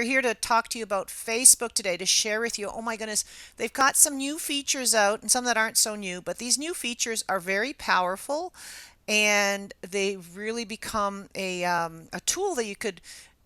We're here to talk to you about Facebook today, to share with you. Oh my goodness, they've got some new features out and some that aren't so new, but these new features are very powerful and they really become a tool that you could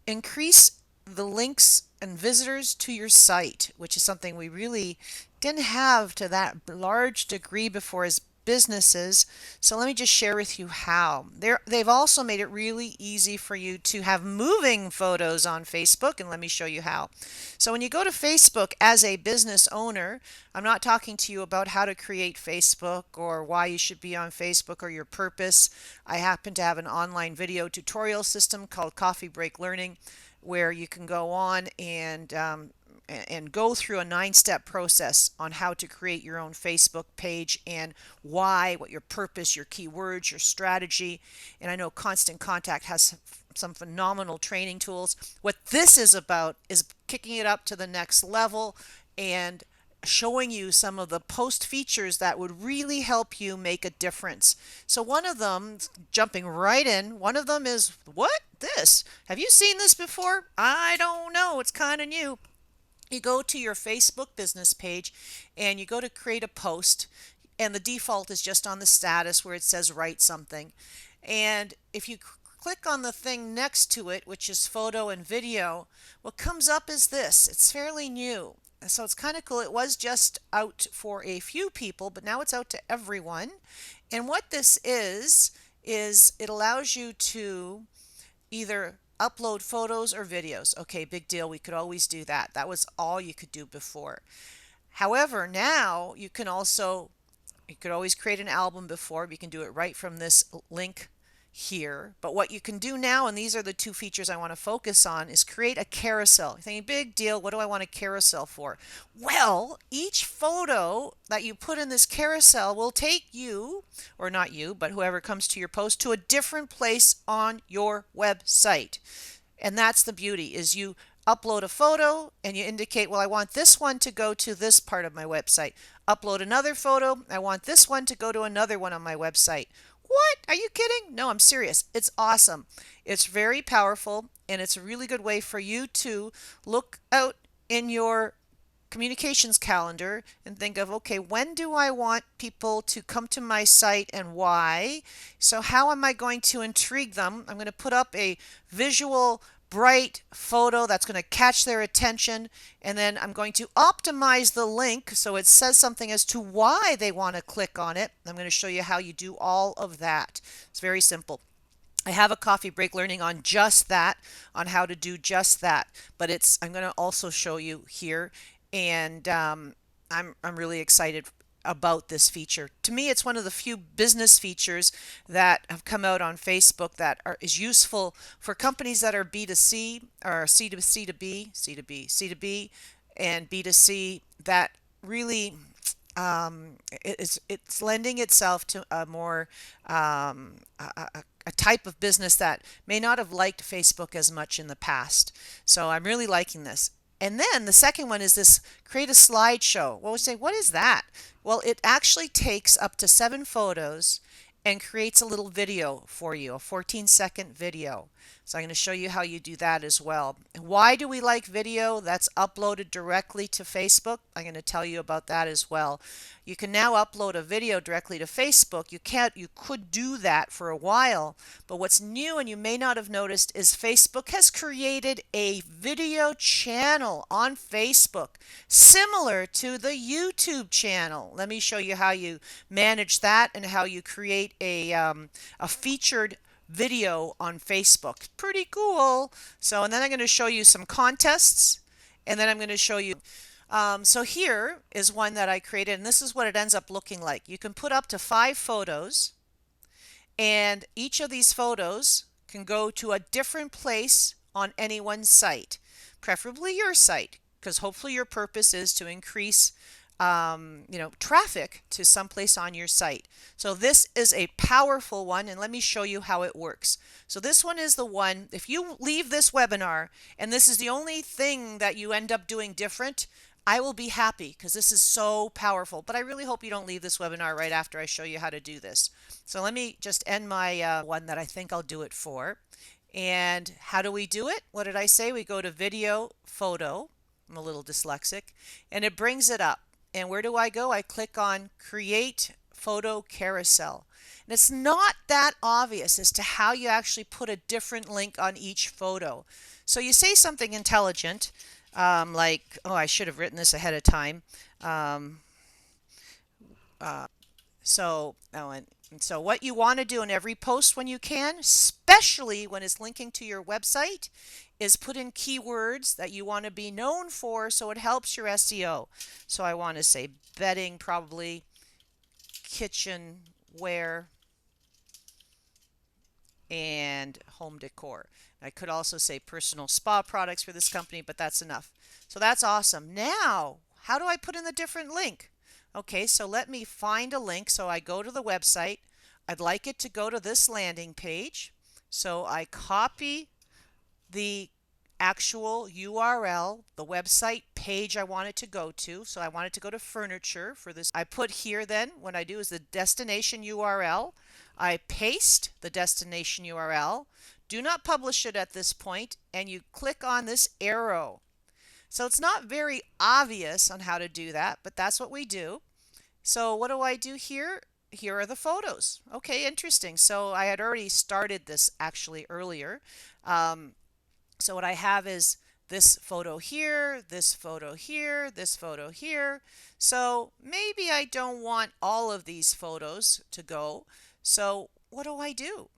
increase the links and visitors to your site, which is something we really didn't have to that large degree before as businesses. So let me just share with you how. They've also made it really easy for you to have moving photos on Facebook, and let me show you how. So when you go to Facebook as a business owner, I'm not talking to you about how to create Facebook or why you should be on Facebook or your purpose. I happen to have an online video tutorial system called Coffee Break Learning where you can go on and go through a 9-step process on how to create your own Facebook page and why, what your purpose, your keywords, your strategy. And I know Constant Contact has some phenomenal training tools. What this is about is kicking it up to the next level and showing you some of the post features that would really help you make a difference. So one of them, jumping right in, one of them is, what? This? Have you seen this before? I don't know. It's kind of new. You go to your Facebook business page and you go to create a post, and the default is just on the status where it says write something. And if you click on the thing next to it, which is photo and video, what comes up is this. It's fairly new. So it's kind of cool. It was just out for a few people, but now it's out to everyone. And what this is it allows you to either upload photos or videos. Okay, big deal. We could always do that. That was all you could do before. However, now you could always create an album before, but you can do it right from this link here. But what you can do now, and these are the two features I want to focus on, is create a carousel. You're thinking, big deal, what do I want a carousel for? Well, each photo that you put in this carousel will take you, or not you, but whoever comes to your post, to a different place on your website. And that's the beauty, is you upload a photo and you indicate, well, I want this one to go to this part of my website. Upload another photo. I want this one to go to another one on my website. What? Are you kidding? No, I'm serious. It's awesome. It's very powerful, and it's a really good way for you to look out in your communications calendar and think of, okay, when do I want people to come to my site and why? So how am I going to intrigue them? I'm going to put up a visual bright photo that's going to catch their attention, and then I'm going to optimize the link so it says something as to why they want to click on it. I'm going to show you how you do all of that. It's very simple. I have a coffee break learning on just that, on how to do just that, but I'm going to also show you here, and I'm really excited about this feature. To me, it's one of the few business features that have come out on Facebook that is useful for companies that are B2C or C2B, C2B, and B2C that really it's lending itself to a more a type of business that may not have liked Facebook as much in the past. So I'm really liking this. And then the second one is this create a slideshow. Well, we say, what is that? Well, it actually takes up to 7 photos and creates a little video for you, a 14-second video. So I'm going to show you how you do that as well. Why do we like video that's uploaded directly to Facebook? I'm going to tell you about that as well. You can now upload a video directly to Facebook. You could do that for a while, but what's new, and you may not have noticed, is Facebook has created a video channel on Facebook similar to the YouTube channel. Let me show you how you manage that and how you create a featured video on Facebook. Pretty cool. So, and then I'm going to show you some contests, and then I'm going to show you. So here is one that I created, and this is what it ends up looking like. You can put up to 5 photos, and each of these photos can go to a different place on anyone's site, preferably your site, because hopefully your purpose is to increase traffic to someplace on your site. So this is a powerful one, and let me show you how it works. So this one is the one, if you leave this webinar and this is the only thing that you end up doing different, I will be happy because this is so powerful. But I really hope you don't leave this webinar right after I show you how to do this. So let me just end my one that I think I'll do it for. And how do we do it? What did I say? We go to video, photo. I'm a little dyslexic. And it brings it up. And where do I go? I click on create photo carousel. And it's not that obvious as to how you actually put a different link on each photo. So you say something intelligent, like, oh, I should have written this ahead of time. Um, and so what you want to do in every post when you can, especially when it's linking to your website, is put in keywords that you want to be known for so it helps your SEO. So I want to say bedding, probably kitchenware, and home decor. I could also say personal spa products for this company, but that's enough. So that's awesome. Now, how do I put in the different link? Okay, so let me find a link. So I go to the website. I'd like it to go to this landing page. So I copy the actual URL, the website page I want it to go to. So I want it to go to furniture for this. I put here then, what I do is the destination URL. I paste the destination URL. Do not publish it at this point, and you click on this arrow. So it's not very obvious on how to do that, but that's what we do. So what do I do here? Here are the photos. Okay, interesting. So I had already started this actually earlier. Um, so what I have is this photo here, this photo here, this photo here. So maybe I don't want all of these photos to go. So what do I do?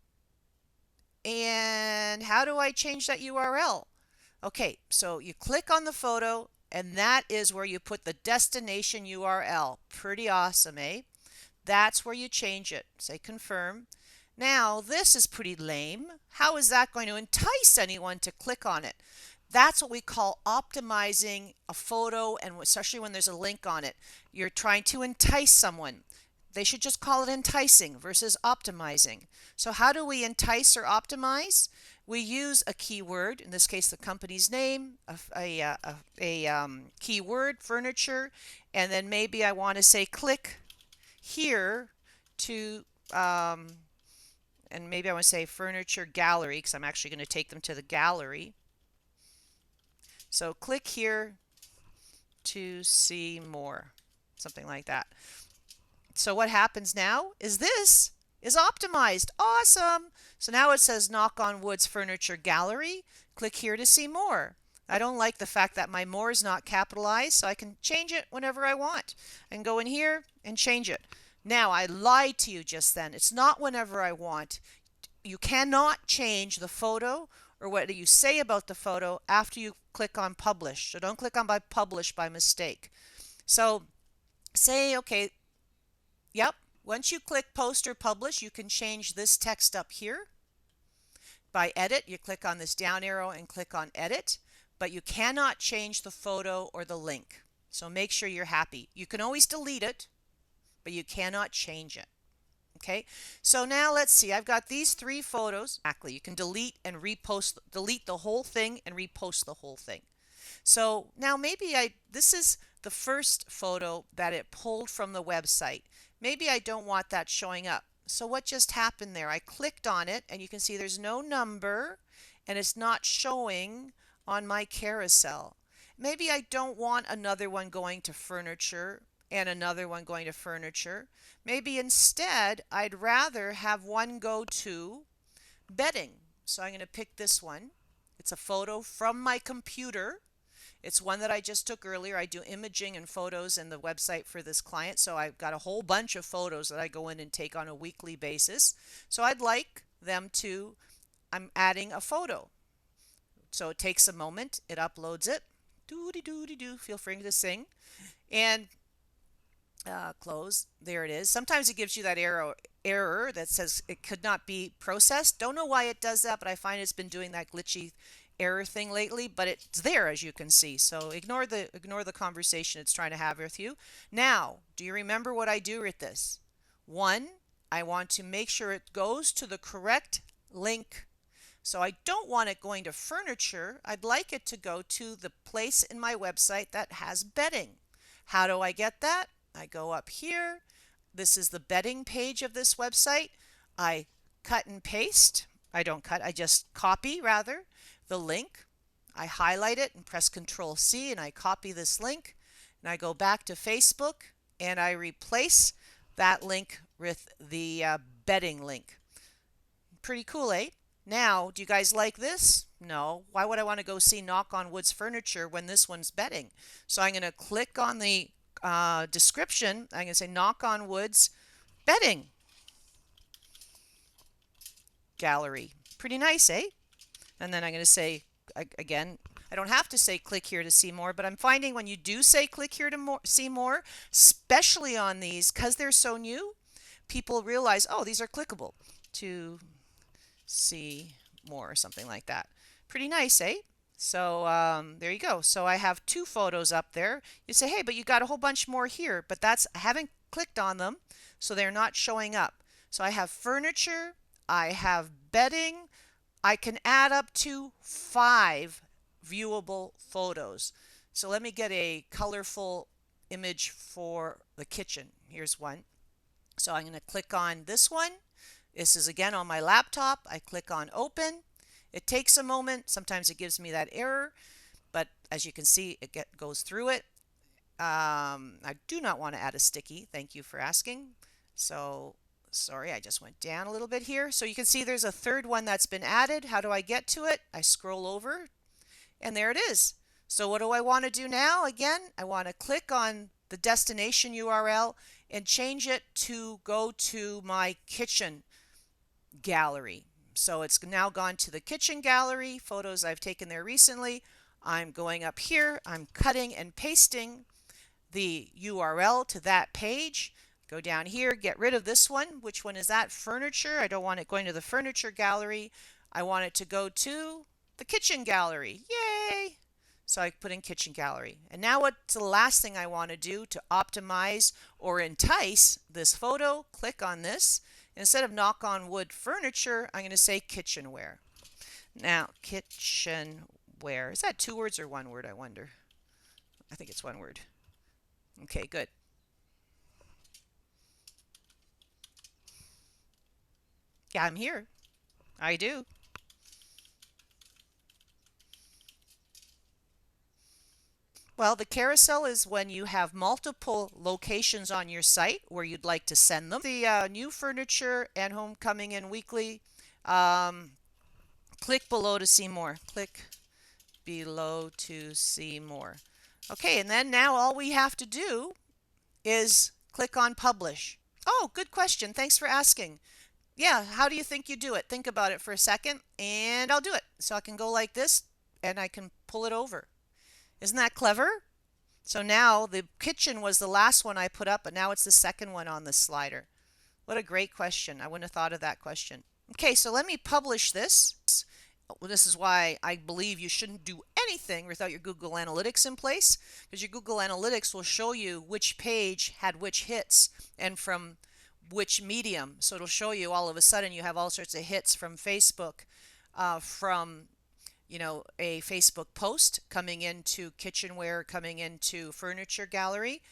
And how do I change that URL? Okay, so you click on the photo and that is where you put the destination URL. Pretty awesome, eh? That's where you change it. Say confirm. Now, this is pretty lame. How is that going to entice anyone to click on it? That's what we call optimizing a photo, and especially when there's a link on it. You're trying to entice someone. They should just call it enticing versus optimizing. So how do we entice or optimize? We use a keyword, in this case the company's name, a keyword, furniture, and then maybe I want to say click here to, and maybe I want to say furniture gallery because I'm actually going to take them to the gallery. So click here to see more, something like that. So what happens now is this is optimized. Awesome. So now it says Knock on Wood's Furniture Gallery. Click here to see more. I don't like the fact that my more is not capitalized, so I can change it whenever I want. I can go in here and change it. Now, I lied to you just then. It's not whenever I want. You cannot change the photo or what you say about the photo after you click on publish. So don't click on by publish by mistake. So say, okay, yep, once you click post or publish, you can change this text up here. By edit, you click on this down arrow and click on edit, but you cannot change the photo or the link. So make sure you're happy. You can always delete it, but you cannot change it. Okay, so now let's see. I've got these three photos. Exactly. You can delete and repost, delete the whole thing and repost the whole thing. So now maybe this is the first photo that it pulled from the website. Maybe I don't want that showing up. So what just happened there? I clicked on it and you can see there's no number and it's not showing on my carousel. Maybe I don't want another one going to furniture and another one going to furniture. Maybe instead I'd rather have one go to bedding. So I'm going to pick this one. It's a photo from my computer. It's one that I just took earlier. I do imaging and photos in the website for this client. So I've got a whole bunch of photos that I go in and take on a weekly basis. So I'd like them to, I'm adding a photo. So it takes a moment. It uploads it. Doo-dee-doo-dee-doo. Feel free to sing. And close. There it is. Sometimes it gives you that error that says it could not be processed. Don't know why it does that, but I find it's been doing that glitchy error thing lately, but it's there as you can see. So ignore the conversation it's trying to have with you. Now, do you remember what I do with this? One, I want to make sure it goes to the correct link. So I don't want it going to furniture. I'd like it to go to the place in my website that has bedding. How do I get that? I go up here. This is the bedding page of this website. I cut and paste I don't cut, I just copy rather the link. I highlight it and press Control C and I copy this link and I go back to Facebook and I replace that link with the bedding link. Pretty cool, eh? Now, do you guys like this? No. Why would I want to go see Knock on Wood's furniture when this one's bedding? So I'm going to click on the description. I'm going to say Knock on Wood's bedding gallery. Pretty nice, eh? And then I'm going to say, again, I don't have to say click here to see more, but I'm finding when you do say click here to see more, especially on these, because they're so new, people realize, oh, these are clickable to see more or something like that. Pretty nice, eh? So there you go. So I have two photos up there. You say, hey, but you got a whole bunch more here, but that's, I haven't clicked on them, so they're not showing up. So I have furniture, I have bedding, I can add up to 5 viewable photos. So let me get a colorful image for the kitchen. Here's one. So I'm going to click on this one. This is again on my laptop. I click on open. It takes a moment. Sometimes it gives me that error, but as you can see, it goes through it. I do not want to add a sticky. Thank you for asking. So sorry, I just went down a little bit here. So you can see there's a third one that's been added. How do I get to it? I scroll over and there it is. So what do I want to do now? Again, I want to click on the destination URL and change it to go to my kitchen gallery. So it's now gone to the kitchen gallery, photos I've taken there recently. I'm going up here, I'm cutting and pasting the URL to that page. Go down here, get rid of this one. Which one is that? Furniture. I don't want it going to the furniture gallery. I want it to go to the kitchen gallery. Yay! So I put in kitchen gallery. And now what's the last thing I want to do to optimize or entice this photo? Click on this. Instead of Knock on Wood furniture, I'm going to say kitchenware. Now, kitchenware. Is that 2 words or 1 word, I wonder? I think it's 1 word. Okay, good. Yeah, I'm here. I do. Well, the carousel is when you have multiple locations on your site where you'd like to send them. The new furniture and home coming in weekly. Um, Click below to see more. Click below to see more. Okay, and then now all we have to do is click on publish. Oh, good question. Thanks for asking. Yeah, how do you think you do it? Think about it for a second and I'll do it. So I can go like this and I can pull it over. Isn't that clever? So now the kitchen was the last one I put up, but now it's the second one on the slider. What a great question. I wouldn't have thought of that question. Okay, so let me publish this. Well, this is why I believe you shouldn't do anything without your Google Analytics in place, because your Google Analytics will show you which page had which hits and from which medium. So it'll show you all of a sudden you have all sorts of hits from Facebook, from a Facebook post coming into kitchenware, coming into furniture gallery.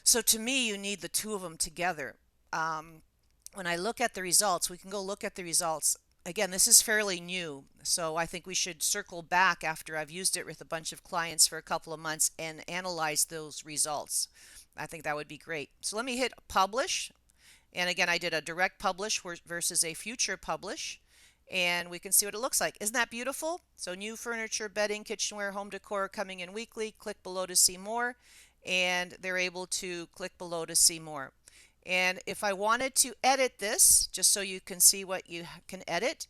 So to me, you need the two of them together. When I look at the results, we can go look at the results. Again, this is fairly new, so I think we should circle back after I've used it with a bunch of clients for a couple of months and analyze those results. I think that would be great. So let me hit publish. And again, I did a direct publish versus a future publish. And we can see what it looks like. Isn't that beautiful? So new furniture, bedding, kitchenware, home decor coming in weekly. Click below to see more. And they're able to click below to see more. And if I wanted to edit this, just so you can see what you can edit,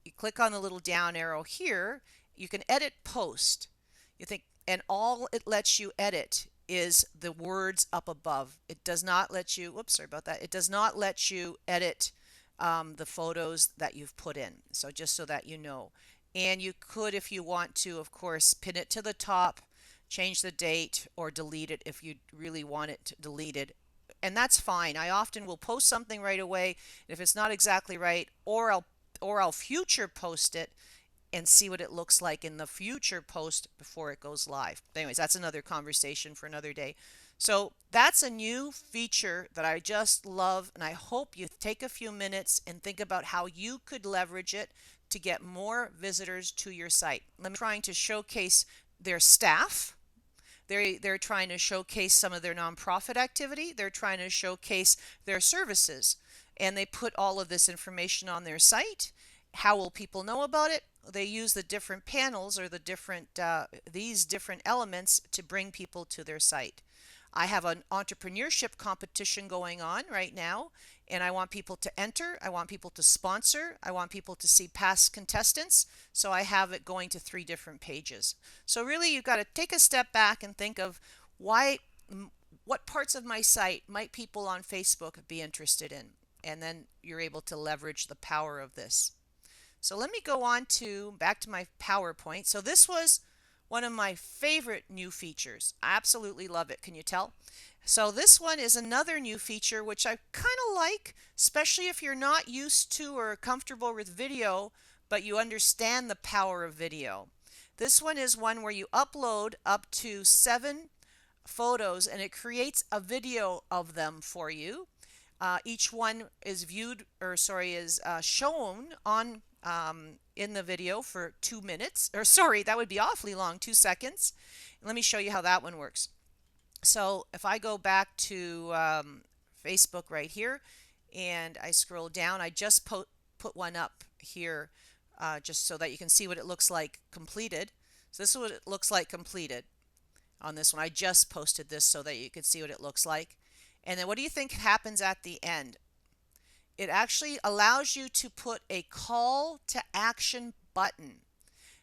you click on the little down arrow here. You can edit post. You think, and all it lets you edit is the words up above. It does not let you, whoops, sorry about that. It does not let you edit the photos that you've put in. So just so that you know. And you could, if you want to, of course, pin it to the top, change the date, or delete it if you really want it deleted. And that's fine. I often will post something right away. If it's not exactly right, or I'll future post it and see what it looks like in the future post before it goes live. Anyways, that's another conversation for another day. So that's a new feature that I just love, and I hope you take a few minutes and think about how you could leverage it to get more visitors to your site. I'm trying to showcase their staff. They're trying to showcase some of their nonprofit activity. They're trying to showcase their services. And they put all of this information on their site. How will people know about it? They use the different panels or the different these different elements to bring people to their site. I have an entrepreneurship competition going on right now, and I want people to enter. I want people to sponsor. I want people to see past contestants. So I have it going to 3 different pages. So really, you've got to take a step back and think of why, what parts of my site might people on Facebook be interested in, and then you're able to leverage the power of this. So let me go on to back to my PowerPoint. So this was one of my favorite new features. I absolutely love it. Can you tell? So this one is another new feature which I kind of like, especially if you're not used to or comfortable with video, but you understand the power of video. This one is one where you upload up to 7 photos and it creates a video of them for you. Each one is shown on in the video for 2 minutes, or sorry, that would be awfully long, 2 seconds. Let me show you how that one works. So if I go back to Facebook right here and I scroll down, I just put one up here just so that you can see what it looks like completed. So this is what it looks like completed on this one. I just posted this so that you could see what it looks like. And then what do you think happens at the end? It actually allows you to put a call to action button.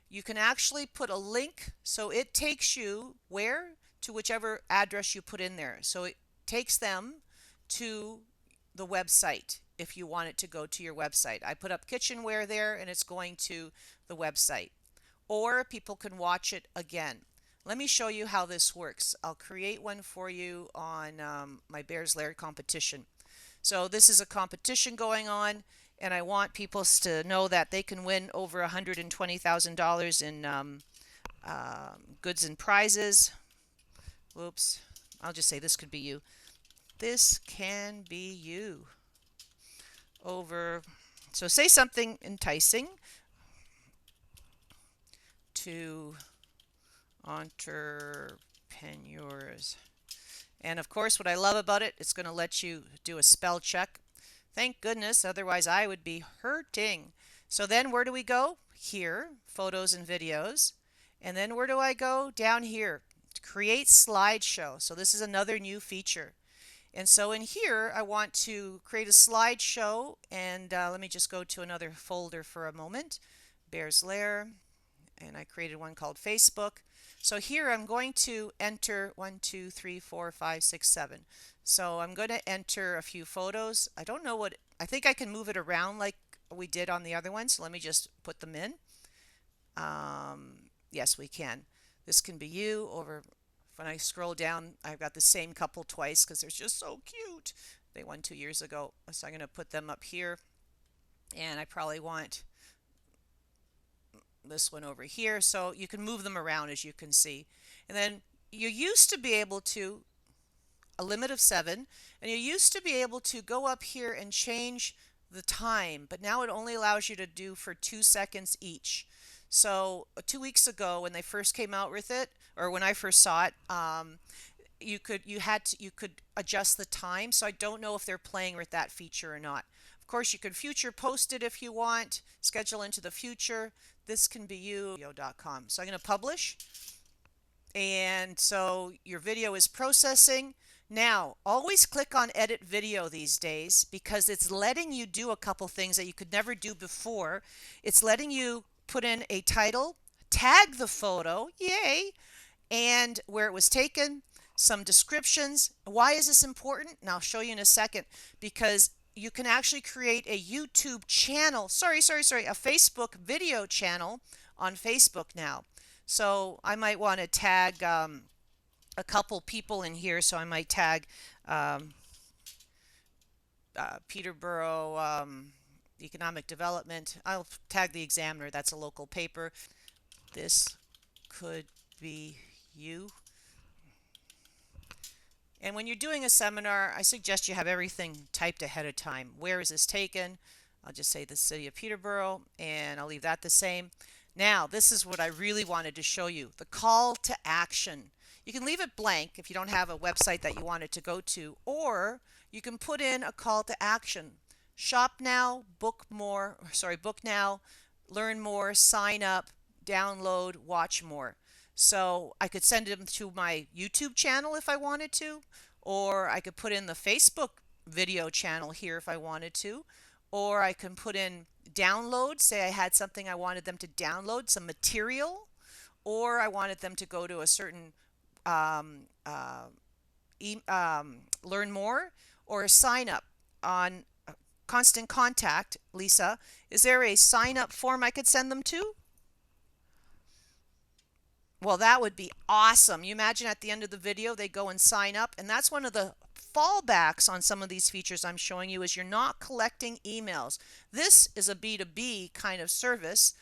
You can actually put a link, so it takes you where? To whichever address you put in there. So it takes them to the website if you want it to go to your website. I put up kitchenware there and it's going to the website. Or people can watch it again. Let me show you how this works. I'll create one for you on my Bears Lair competition. So this is a competition going on, and I want people to know that they can win over $120,000 in goods and prizes. Whoops. I'll just say this could be you. This can be you. So say something enticing to entrepreneurs. And of course, what I love about it, it's going to let you do a spell check. Thank goodness, otherwise I would be hurting. So then where do we go? Here, photos and videos. And then where do I go? Down here, create slideshow. So this is another new feature. And so in here, I want to create a slideshow. And let me just go to another folder for a moment. Bears Lair. And I created one called Facebook. So here I'm going to enter 1, 2, 3, 4, 5, 6, 7. So I'm going to enter a few photos. I don't know what, I think I can move it around like we did on the other one. So let me just put them in. Yes, we can. This can be you. Over when I scroll down, I've got the same couple twice because they're just so cute. They won 2 years ago. So I'm going to put them up here. And I probably want this one over here, so you can move them around as you can see. And then you used to be able to a limit of 7, and you used to be able to go up here and change the time, but now it only allows you to do for 2 seconds each. So 2 weeks ago when they first came out with it, or when I first saw it, you could adjust the time. So I don't know if they're playing with that feature or not. Of course, you could future post it if you want, schedule into the future. This can be you.com. So I'm going to publish. And so your video is processing. Now, always click on edit video these days because it's letting you do a couple things that you could never do before. It's letting you put in a title, tag the photo, yay, and where it was taken, some descriptions. Why is this important? And I'll show you in a second, because you can actually create a YouTube channel, a Facebook video channel on Facebook now. So I might want to tag a couple people in here. So I might tag Peterborough, economic development. I'll tag the Examiner. That's a local paper. This could be you. And when you're doing a seminar, I suggest you have everything typed ahead of time. Where is this taken? I'll just say the city of Peterborough, and I'll leave that the same. Now, this is what I really wanted to show you, the call to action. You can leave it blank if you don't have a website that you want it to go to, or you can put in a call to action. Shop now, book more, book now, learn more, sign up, download, watch more. So I could send them to my YouTube channel if I wanted to, or I could put in the Facebook video channel here if I wanted to, or I can put in download, say I had something I wanted them to download, some material, or I wanted them to go to a certain um, uh, learn more, or sign up on Constant Contact. Lisa, is there a sign up form I could send them to? Well, that would be awesome. You imagine at the end of the video, they go and sign up. And that's one of the fallbacks on some of these features I'm showing you is you're not collecting emails. This is a B2B kind of service.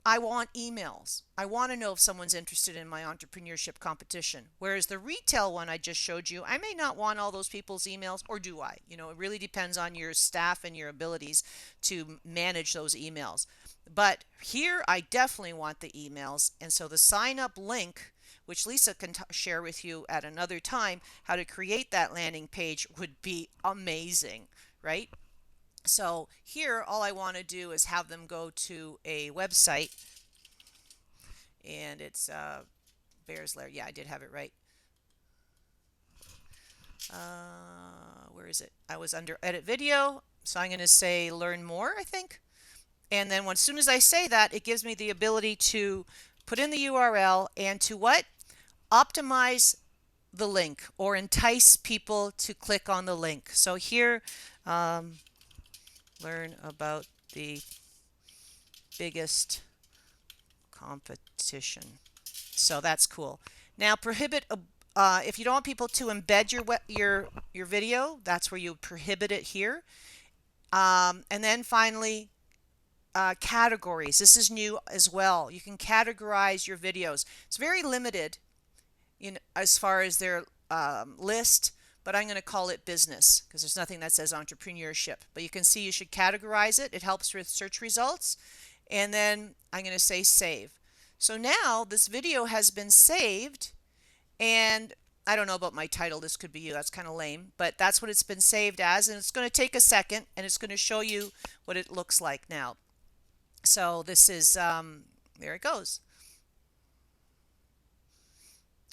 I want emails. I want to know if someone's interested in my entrepreneurship competition. Whereas the retail one I just showed you, I may not want all those people's emails, or do I? You know, it really depends on your staff and your abilities to manage those emails. But here I definitely want the emails. And so the sign up link, which Lisa can share with you at another time, how to create that landing page would be amazing, right? So here, all I want to do is have them go to a website, and it's Bears Lair. Yeah, I did have it right. Where is it? I was under Edit Video, so I'm going to say Learn More, I think. And then as soon as I say that, it gives me the ability to put in the URL and to what? Optimize the link or entice people to click on the link. So here, learn about the biggest competition. So that's cool. Now prohibit if you don't want people to embed your video, that's where you prohibit it here. And then finally, categories. This is new as well. You can categorize your videos. It's very limited as far as their list, but I'm going to call it business because there's nothing that says entrepreneurship. But you can see you should categorize it. It helps with search results. And then I'm going to say save. So now this video has been saved, and I don't know about my title. This could be you. That's kind of lame, but that's what it's been saved as, and it's going to take a second, and it's going to show you what it looks like now. So this is, there it goes.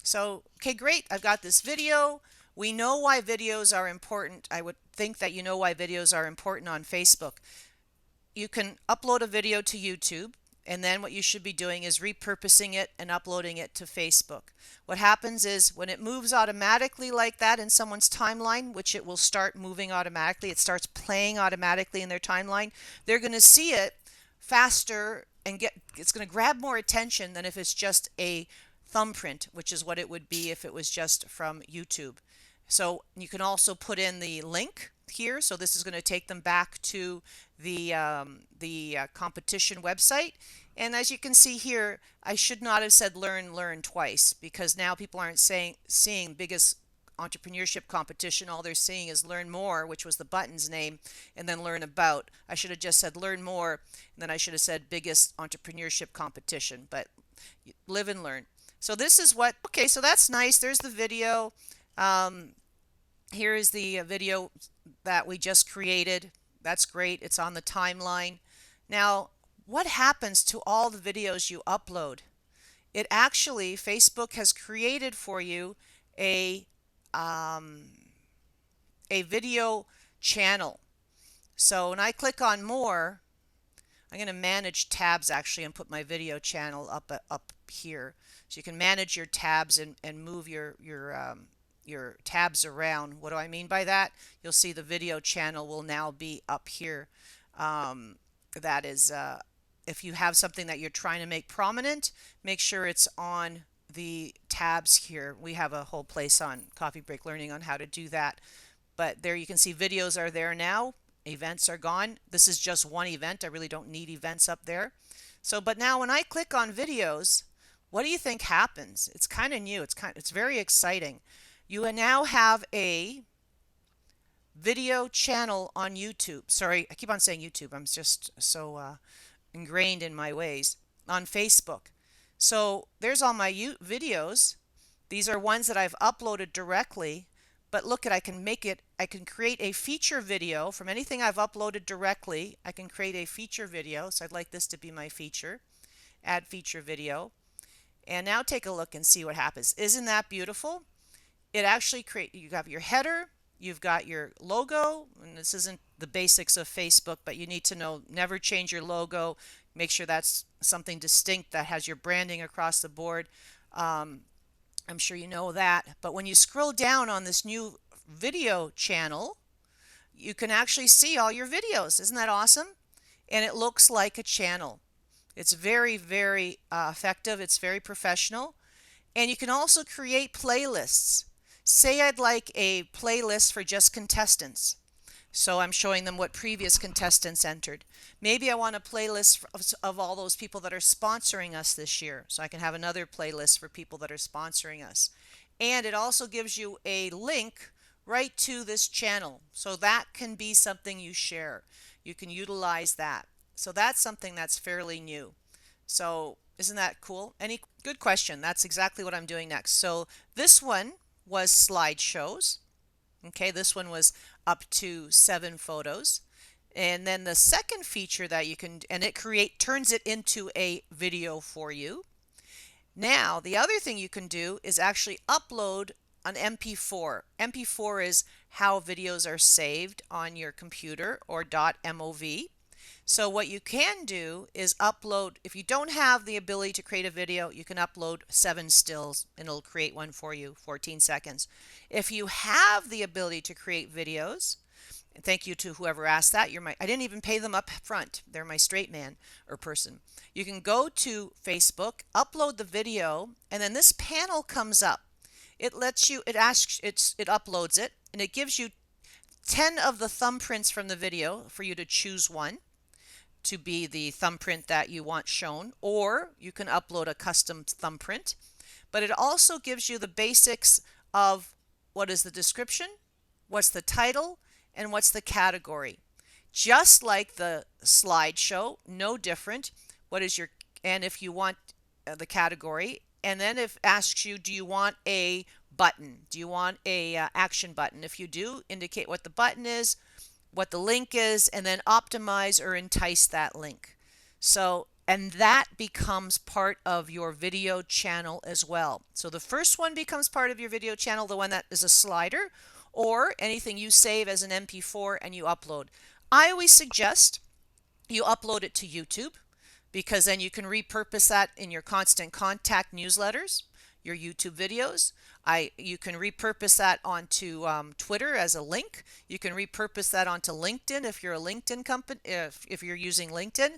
So, okay, great. I've got this video. We know why videos are important. I would think that you know why videos are important on Facebook. You can upload a video to YouTube, and then what you should be doing is repurposing it and uploading it to Facebook. What happens is when it moves automatically like that in someone's timeline, which it will start moving automatically, it starts playing automatically in their timeline, they're going to see it faster and it's going to grab more attention than if it's just a thumbprint, which is what it would be if it was just from YouTube. So you can also put in the link here. So this is going to take them back to the competition website. And as you can see here, I should not have said learn twice, because now people aren't seeing biggest entrepreneurship competition. All they're seeing is learn more, which was the button's name, and then learn about. I should have just said learn more, and then I should have said biggest entrepreneurship competition, but live and learn. So this is what, okay, so that's nice. There's the video. Here is the video that we just created. That's great. It's on the timeline. Now, what happens to all the videos you upload? It actually, Facebook has created for you a video channel. So when I click on more, I'm going to manage tabs actually and put my video channel up here. So you can manage your tabs and move your tabs around. What do I mean by that? You'll see the video channel will now be up here. That is, if you have something that you're trying to make prominent, make sure it's on the tabs here. We have a whole place on Coffee Break Learning on how to do that. But there you can see videos are there now. Events are gone. This is just one event. I really don't need events up there. So, but now when I click on videos, what do you think happens? It's kind of new. It's very exciting. You now have a video channel on YouTube. Sorry, I keep on saying YouTube. I'm just so ingrained in my ways. On Facebook. So there's all my videos. These are ones that I've uploaded directly. But look at, I can create a feature video from anything I've uploaded directly. I can create a feature video. So I'd like this to be my feature. Add feature video. And now take a look and see what happens. Isn't that beautiful? It actually you have your header, you've got your logo, and this isn't the basics of Facebook, but you need to know never change your logo. Make sure that's something distinct that has your branding across the board. I'm sure you know that. But when you scroll down on this new video channel, you can actually see all your videos. Isn't that awesome? And it looks like a channel. It's very, very effective. It's very professional. And you can also create playlists. Say I'd like a playlist for just contestants. So I'm showing them what previous contestants entered. Maybe I want a playlist of all those people that are sponsoring us this year. So I can have another playlist for people that are sponsoring us. And it also gives you a link right to this channel. So that can be something you share. You can utilize that. So that's something that's fairly new. So isn't that cool? Good question. That's exactly what I'm doing next. So this one was slideshows. Okay, this one was up to 7 photos. And then the second feature that you can, and it turns it into a video for you. Now, the other thing you can do is actually upload an MP4. MP4 is how videos are saved on your computer, or .mov. So what you can do is upload, if you don't have the ability to create a video, you can upload 7 stills and it'll create one for you, 14 seconds. If you have the ability to create videos, and thank you to whoever asked that, I didn't even pay them up front. They're my straight man or person. You can go to Facebook, upload the video, and then this panel comes up. It uploads it, and it gives you 10 of the thumbprints from the video for you to choose one to be the thumbprint that you want shown, or you can upload a custom thumbprint. But it also gives you the basics of what is the description, what's the title, and what's the category. Just like the slideshow, no different. And if you want the category, and then if asks you, do you want a button? Do you want a action button? If you do, indicate what the button is, what the link is, and then optimize or entice that link. So, and that becomes part of your video channel as well. So the first one becomes part of your video channel, the one that is a slider, or anything you save as an MP4 and you upload. I always suggest you upload it to YouTube, because then you can repurpose that in your Constant Contact newsletters, your YouTube videos. You can repurpose that onto Twitter as a link. You can repurpose that onto LinkedIn if you're a LinkedIn company, if you're using LinkedIn.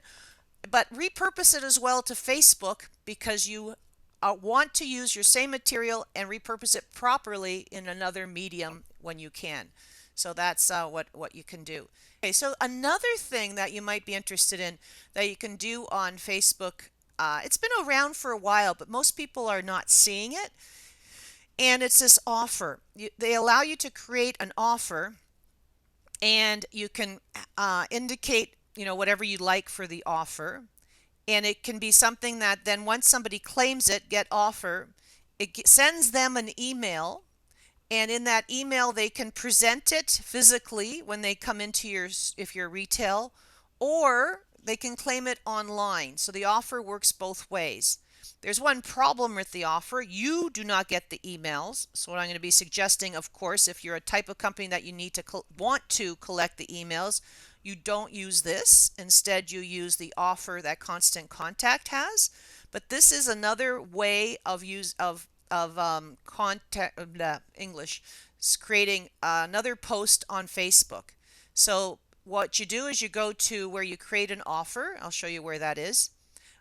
But repurpose it as well to Facebook, because you want to use your same material and repurpose it properly in another medium when you can. So that's what you can do. Okay, so another thing that you might be interested in that you can do on Facebook, it's been around for a while, but most people are not seeing it. And it's this offer. They allow you to create an offer, and you can indicate, whatever you like for the offer. And it can be something that then once somebody claims it, get offer, it sends them an email. And in that email, they can present it physically when they come into if you're retail, or they can claim it online. So the offer works both ways. There's one problem with the offer. You do not get the emails. So what I'm going to be suggesting, of course, if you're a type of company that you need to want to collect the emails, you don't use this. Instead, you use the offer that Constant Contact has. But this is another way of English, creating another post on Facebook. So what you do is you go to where you create an offer. I'll show you where that is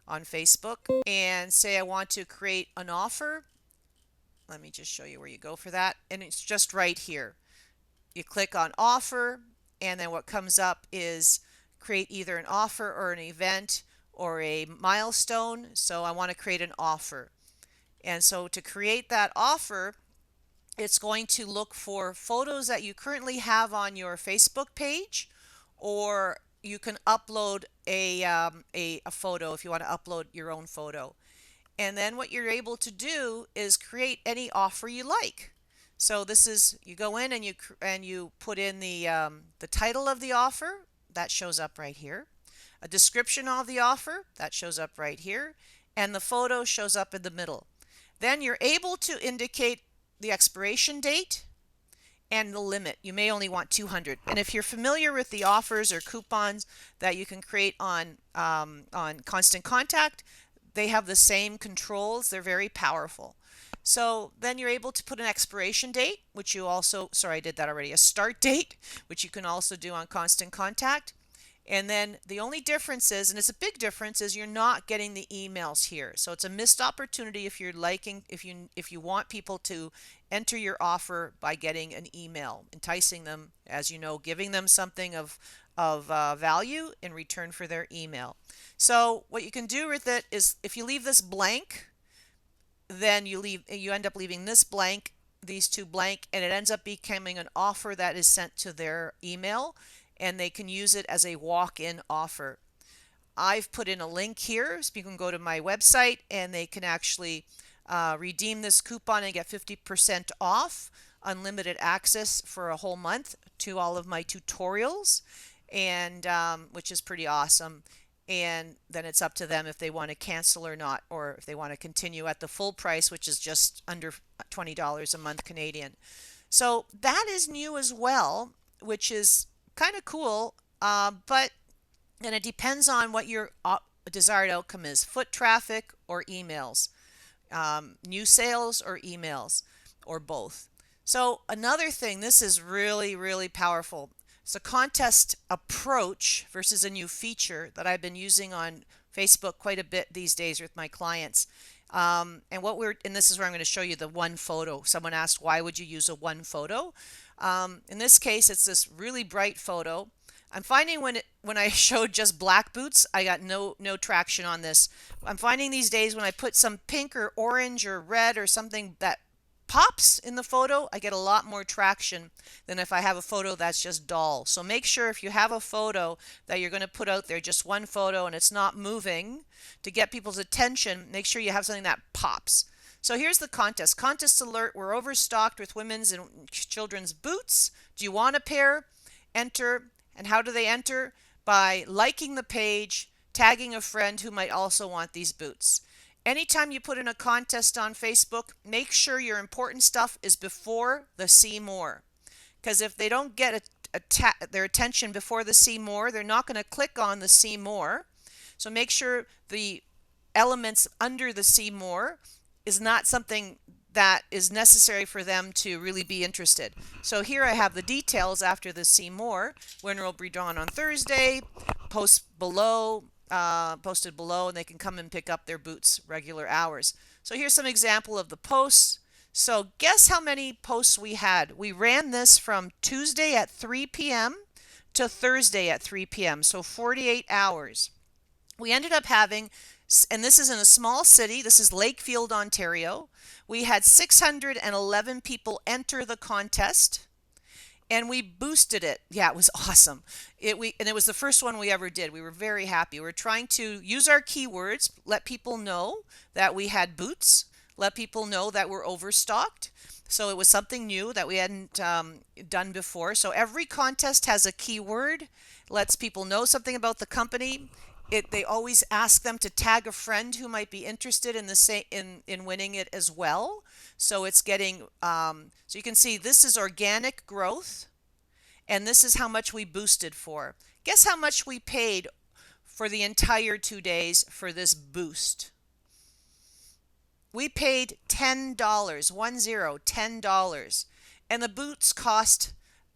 on Facebook, and say I want to create an offer. Let me just show you where you go for that, and it's just right here. You click on offer, and then what comes up is create either an offer or an event or a milestone. So I want to create an offer. And so to create that offer, it's going to look for photos that you currently have on your Facebook page, or you can upload a photo if you want to upload your own photo. And then what you're able to do is create any offer you like. So this is, you go in and you put in the title of the offer that shows up right here, a description of the offer that shows up right here, and the photo shows up in the middle. Then you're able to indicate the expiration date and the limit. You may only want 200. And if you're familiar with the offers or coupons that you can create on Constant Contact, they have the same controls. They're very powerful. So then you're able to put an expiration date, which you also, sorry, I did that already, a start date, which you can also do on Constant Contact. And then the only difference is, and it's a big difference, is you're not getting the emails here. So it's a missed opportunity if you're liking, if you want people to enter your offer by getting an email, enticing them, as you know, giving them something of value in return for their email. So what you can do with it is, if you leave this blank, then you end up leaving this blank, these two blank, and it ends up becoming an offer that is sent to their email, and they can use it as a walk-in offer. I've put in a link here so you can go to my website and they can actually redeem this coupon and get 50% off unlimited access for a whole month to all of my tutorials, and which is pretty awesome. And then it's up to them if they want to cancel or not, or if they want to continue at the full price, which is just under $20 a month Canadian. So that is new as well, which is kind of cool, but and it depends on what your desired outcome is: foot traffic or emails, new sales or emails, or both. So another thing, this is really, really powerful. It's a contest approach versus a new feature that I've been using on Facebook quite a bit these days with my clients. And this is where I'm going to show you the one photo. Someone asked, why would you use a one photo? In this case, it's this really bright photo. I'm finding when I showed just black boots, I got no traction on this. I'm finding these days when I put some pink or orange or red or something that pops in the photo, I get a lot more traction than if I have a photo that's just dull. So make sure if you have a photo that you're going to put out there, just one photo, and it's not moving, to get people's attention, make sure you have something that pops. So here's the contest. Contest alert: we're overstocked with women's and children's boots. Do you want a pair? Enter. And how do they enter? By liking the page, tagging a friend who might also want these boots. Anytime you put in a contest on Facebook, make sure your important stuff is before the see more. Because if they don't get their attention before the see more, they're not going to click on the see more. So make sure the elements under the see more is not something that is necessary for them to really be interested. So here I have the details after the see more. Winner will be drawn on Thursday. Posted below, and they can come and pick up their boots regular hours. So here's some example of the posts. So guess how many posts we had? We ran this from Tuesday at 3 p.m. to Thursday at 3 p.m. So 48 hours. We ended up having, and this is in a small city, this is Lakefield, Ontario. We had 611 people enter the contest, and we boosted it. Yeah, it was awesome. And it was the first one we ever did. We were very happy. We were trying to use our keywords, let people know that we had boots, let people know that we're overstocked. So it was something new that we hadn't done before. So every contest has a keyword, lets people know something about the company. They always ask them to tag a friend who might be interested in winning it as well. So it's getting so you can see this is organic growth, and this is how much we boosted for. Guess how much we paid for the entire 2 days for this boost? We paid $10, $10, and the boots cost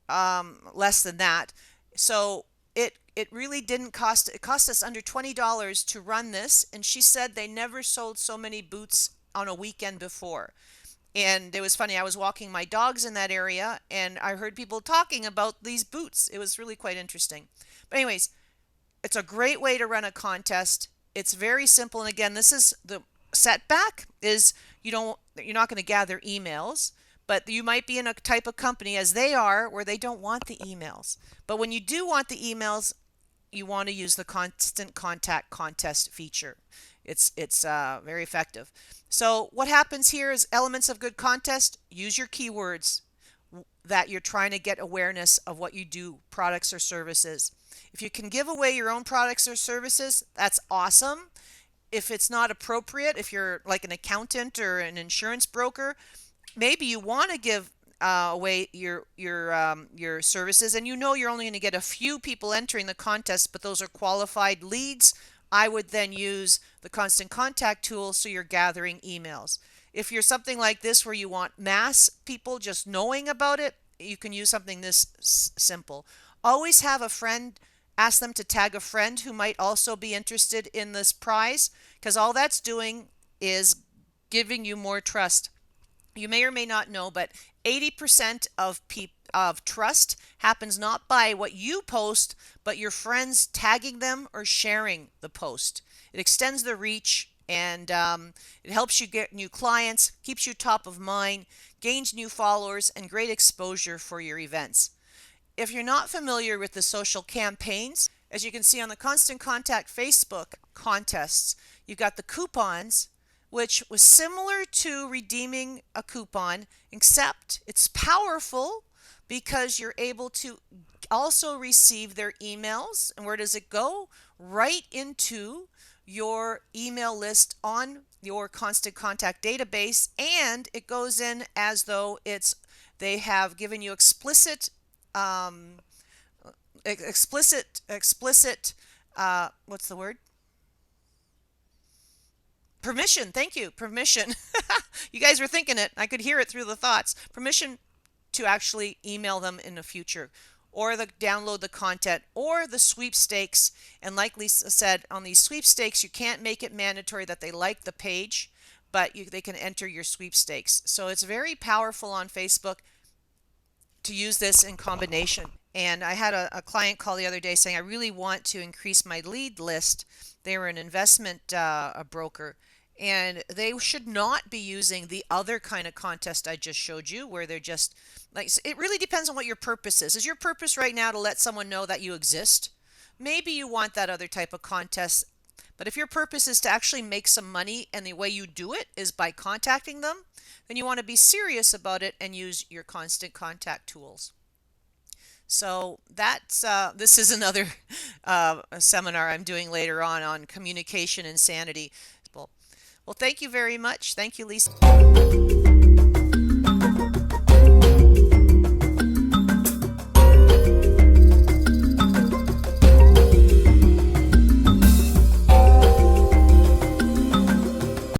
less than that. So it really didn't cost, it cost us under $20 to run this, and she said they never sold so many boots on a weekend before. And it was funny, I was walking my dogs in that area and I heard people talking about these boots. It was really quite interesting. But anyways, it's a great way to run a contest. It's very simple. And again, this is the setback is you're not going to gather emails, but you might be in a type of company as they are where they don't want the emails. But when you do want the emails, you want to use the constant contact contest feature. It's very effective. So what happens here is elements of good contest. Use your keywords that you're trying to get awareness of what you do, products or services. If you can give away your own products or services, that's awesome. If it's not appropriate, if you're like an accountant or an insurance broker, maybe you want to give away your services, and you know you're only going to get a few people entering the contest, but those are qualified leads. I would then use the constant contact tool so you're gathering emails. If you're something like this where you want mass people just knowing about it, you can use something this simple. Always have a friend, ask them to tag a friend who might also be interested in this prize, because all that's doing is giving you more trust. You may or may not know, but 80% of trust happens not by what you post, but your friends tagging them or sharing the post. It extends the reach, and it helps you get new clients, keeps you top of mind, gains new followers, and great exposure for your events. If you're not familiar with the social campaigns, as you can see on the Constant Contact Facebook contests, you've got the coupons, which was similar to redeeming a coupon, except it's powerful because you're able to also receive their emails. And where does it go? Right into your email list on your Constant Contact database, and it goes in as though they have given you um, explicit what's the word? Permission. Thank you. Permission. You guys were thinking it. I could hear it through the thoughts. Permission to actually email them in the future, or download the content, or the sweepstakes. And like Lisa said, on these sweepstakes, you can't make it mandatory that they like the page, but they can enter your sweepstakes. So it's very powerful on Facebook to use this in combination. And I had a client call the other day saying, I really want to increase my lead list. They were an investment a broker, and they should not be using the other kind of contest I just showed you, where they're just like, it really depends on what your purpose is. Is your purpose right now to let someone know that you exist? Maybe you want that other type of contest. But if your purpose is to actually make some money, and the way you do it is by contacting them, then you want to be serious about it and use your constant contact tools. So that's this is another seminar I'm doing later on communication insanity. Well, thank you very much. Thank you, Lisa.